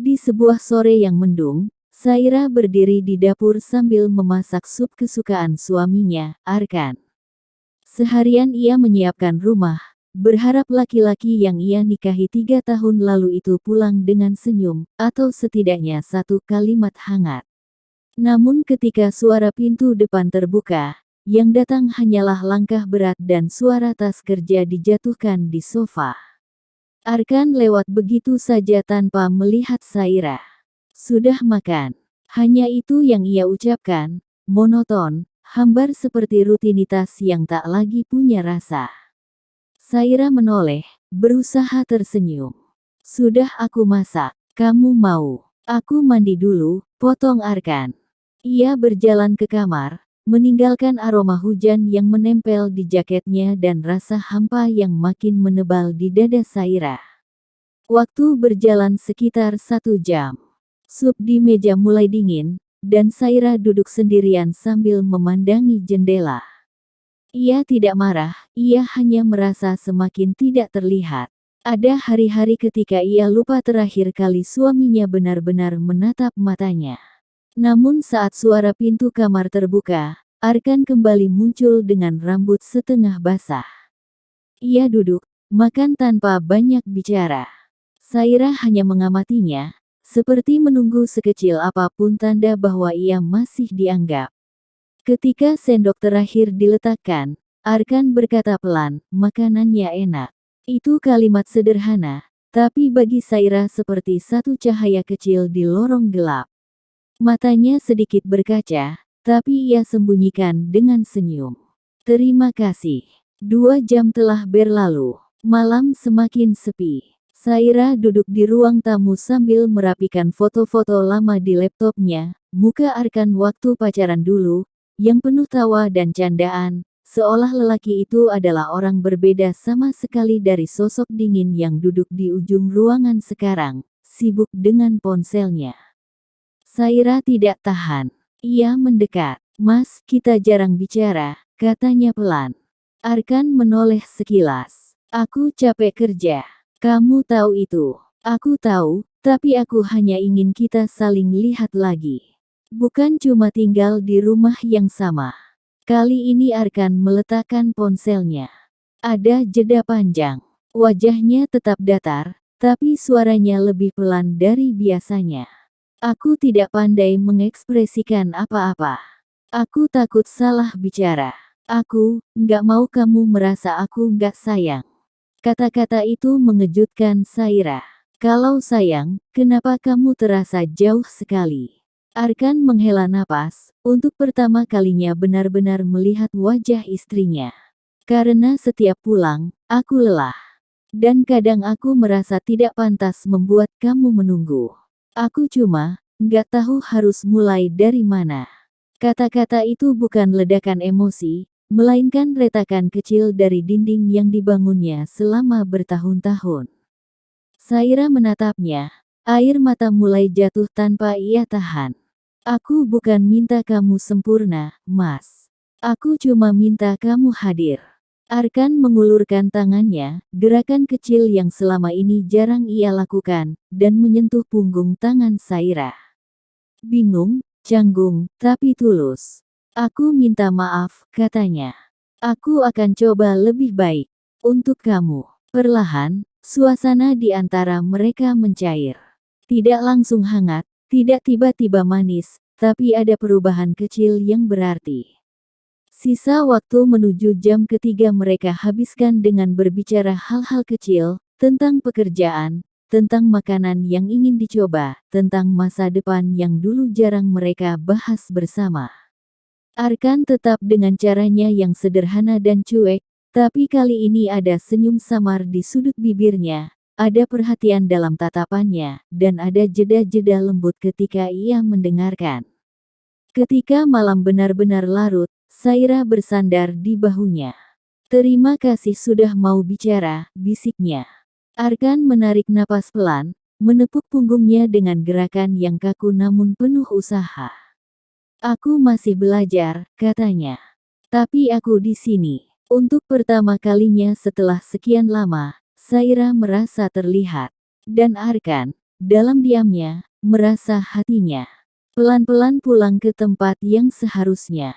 Di sebuah sore yang mendung, Saira berdiri di dapur sambil memasak sup kesukaan suaminya, Arkan. Seharian ia menyiapkan rumah, berharap laki-laki yang ia nikahi 3 tahun lalu itu pulang dengan senyum, atau setidaknya satu kalimat hangat. Namun ketika suara pintu depan terbuka, yang datang hanyalah langkah berat dan suara tas kerja dijatuhkan di sofa. Arkan lewat begitu saja tanpa melihat Saira. "Sudah makan?" Hanya itu yang ia ucapkan, monoton, hambar seperti rutinitas yang tak lagi punya rasa. Saira menoleh, berusaha tersenyum. "Sudah aku masak, kamu mau?" "Aku mandi dulu," potong Arkan. Ia berjalan ke kamar, meninggalkan aroma hujan yang menempel di jaketnya dan rasa hampa yang makin menebal di dada Saira. Waktu berjalan sekitar 1 jam. Sup di meja mulai dingin, dan Saira duduk sendirian sambil memandangi jendela. Ia tidak marah, ia hanya merasa semakin tidak terlihat. Ada hari-hari ketika ia lupa terakhir kali suaminya benar-benar menatap matanya. Namun saat suara pintu kamar terbuka, Arkan kembali muncul dengan rambut setengah basah. Ia duduk, makan tanpa banyak bicara. Saira hanya mengamatinya, seperti menunggu sekecil apapun tanda bahwa ia masih dianggap. Ketika sendok terakhir diletakkan, Arkan berkata pelan, "Makanannya enak." Itu kalimat sederhana, tapi bagi Saira seperti satu cahaya kecil di lorong gelap. Matanya sedikit berkaca, tapi ia sembunyikan dengan senyum. "Terima kasih." 2 jam telah berlalu. Malam semakin sepi. Saira duduk di ruang tamu sambil merapikan foto-foto lama di laptopnya. Muka Arkan waktu pacaran dulu, yang penuh tawa dan candaan, seolah lelaki itu adalah orang berbeda sama sekali dari sosok dingin yang duduk di ujung ruangan sekarang, sibuk dengan ponselnya. Saira tidak tahan. Ia mendekat. "Mas, kita jarang bicara," katanya pelan. Arkan menoleh sekilas. "Aku capek kerja. Kamu tahu itu." "Aku tahu, tapi aku hanya ingin kita saling lihat lagi. Bukan cuma tinggal di rumah yang sama." Kali ini Arkan meletakkan ponselnya. Ada jeda panjang. Wajahnya tetap datar, tapi suaranya lebih pelan dari biasanya. "Aku tidak pandai mengekspresikan apa-apa. Aku takut salah bicara. Aku nggak mau kamu merasa aku nggak sayang." Kata-kata itu mengejutkan Saira. "Kalau sayang, kenapa kamu terasa jauh sekali?" Arkan menghela napas, untuk pertama kalinya benar-benar melihat wajah istrinya. "Karena setiap pulang, aku lelah. Dan kadang aku merasa tidak pantas membuat kamu menunggu. Aku cuma nggak tahu harus mulai dari mana." Kata-kata itu bukan ledakan emosi, melainkan retakan kecil dari dinding yang dibangunnya selama bertahun-tahun. Saira menatapnya, air mata mulai jatuh tanpa ia tahan. "Aku bukan minta kamu sempurna, Mas. Aku cuma minta kamu hadir." Arkan mengulurkan tangannya, gerakan kecil yang selama ini jarang ia lakukan, dan menyentuh punggung tangan Saira. Bingung, canggung, tapi tulus. "Aku minta maaf," katanya. "Aku akan coba lebih baik. Untuk kamu." Perlahan, suasana di antara mereka mencair. Tidak langsung hangat, tidak tiba-tiba manis, tapi ada perubahan kecil yang berarti. Sisa waktu menuju jam ketiga mereka habiskan dengan berbicara hal-hal kecil, tentang pekerjaan, tentang makanan yang ingin dicoba, tentang masa depan yang dulu jarang mereka bahas bersama. Arkan tetap dengan caranya yang sederhana dan cuek, tapi kali ini ada senyum samar di sudut bibirnya, ada perhatian dalam tatapannya, dan ada jeda-jeda lembut ketika ia mendengarkan. Ketika malam benar-benar larut, Saira bersandar di bahunya. "Terima kasih sudah mau bicara," bisiknya. Arkan menarik napas pelan, menepuk punggungnya dengan gerakan yang kaku namun penuh usaha. "Aku masih belajar," katanya. "Tapi aku di sini." Untuk pertama kalinya setelah sekian lama, Saira merasa terlihat. Dan Arkan, Dalam diamnya, merasa hatinya pelan-pelan pulang ke tempat yang seharusnya.